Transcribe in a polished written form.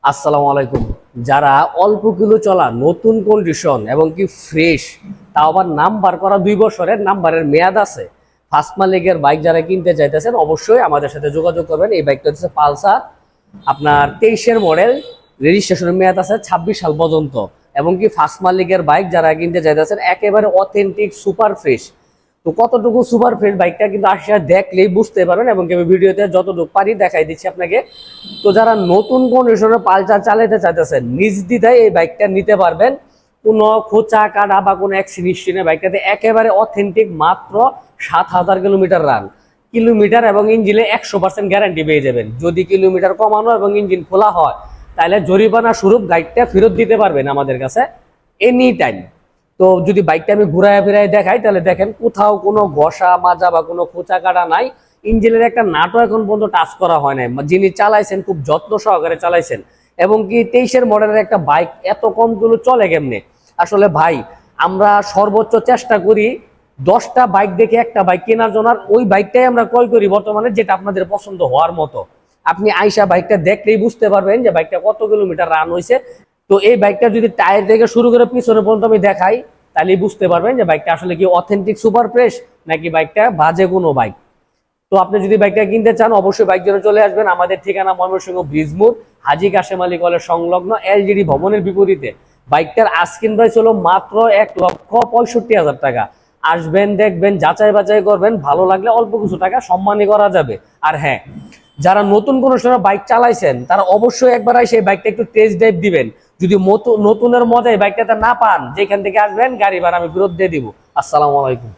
আসসালামু আলাইকুম। যারা অল্প কিলো চলা নতুন কন্ডিশন এবং কি ফ্রেশ, তাও আবার নাম্বার করা 2 বছরের নাম্বারের মেয়াদ আছে, ফার্স্ট মালিকের বাইক যারা কিনতে চাইতেছেন অবশ্যই আমাদের সাথে যোগাযোগ করবেন। এই বাইকটা হচ্ছে পালসার, আপনার 23-এর মডেল, রেজিস্ট্রেশনের মেয়াদ আছে 26 সাল পর্যন্ত। এবং কি ফার্স্ট মালিকের বাইক যারা কিনতে চাইতেছেন একেবারে অথেন্টিক সুপার ফ্রেশ। তো কতটুকু সুপার ফ্রেশ বাইকটা কিন্তু আসলে দেখলেই বুঝতে পারবেন, এবং আমি ভিডিওতে যতটুকু পারি দেখাই দিচ্ছি আপনাকে। তো যারা নতুন কন্ডিশনে পালসার চালাতে চাইতেছেন নিজ দ্বিধায় এই বাইকটা নিতে পারবেন। কোনো খোঁচা কাটা বা কোনো অ্যাক্সিডেন্ট নেই, বাইকটাতে একেবারে অথেন্টিক, মাত্র 7,000 কিলোমিটার রান কিলোমিটার এবং ইঞ্জিনে 100% গ্যারান্টি পেয়ে যাবেন। যদি কিলোমিটার কমানো এবং ইঞ্জিন খোলা হয় তাহলে জরিমানা স্বরূপ বাইকটা ফেরত দিতে পারবেন আমাদের কাছে এনি টাইম। তো যদি বাইকটা আমি ঘুরায় ফিরায় দেখাই তাহলে দেখেন কোথাও কোনো ঘষা মাজা বা কোনো খোঁচা কাটা নাই। ইঞ্জিনের একটা নাটও এখন পর্যন্ত টাচ করা হয় নাই। যিনি চালাইছেন খুব যত্ন সহকারে চালাইছেন। এবং কি 23-এর মডেলের একটা বাইক এত কম কিলো চলে কেমনে? আসলে ভাই, আমরা সর্বোচ্চ চেষ্টা করি 10টা বাইক দেখে একটা বাইক কেনার জন্য, আর ওই বাইকটাই আমরা ক্রয় করি বর্তমানে যেটা আপনাদের পছন্দ হওয়ার মতো। আপনি আইসা বাইকটা দেখলেই বুঝতে পারবেন যে বাইকটা কত কিলোমিটার রান হয়েছে। তো এই বাইকটা যদি টায়ার থেকে শুরু করে পিছনে পর্যন্ত আমি দেখাই তাহলেই বুঝতে পারবেন যে বাইকটা আসলে কি অথেন্টিক সুপার ফ্রেশ নাকি বাইকটা বাজে কোনো বাইক। তো আপনি যদি বাইকটা কিনতে চান অবশ্যই বাইক জন্য চলে আসবেন। আমাদের ঠিকানা ময়মনসিংহ ব্রিজমোড়, হাজী কাশেম আলী কলেজ সংলগ্ন এলজিডি ভবনের বিপরীতে। বাইকটার আস্কিং প্রাইস হলো মাত্র 1,65,000 টাকা। আসবেন, দেখবেন, যাচাই বাছাই করবেন, ভালো লাগলে অল্প কিছু টাকা সম্মানী করা যাবে। আর হ্যাঁ, যারা নতুন কোনো সময় বাইক চালাইছেন তারা অবশ্যই একবার এসে বাইকটা একটু টেস্ট ড্রাইভ দিবেন। যদি নতুনের মজায় বাইকটাতে না পান, যেখান থেকে আসবেন গাড়ি ভাড়া আমি ফেরত দিয়ে দিব। আসসালামু আলাইকুম।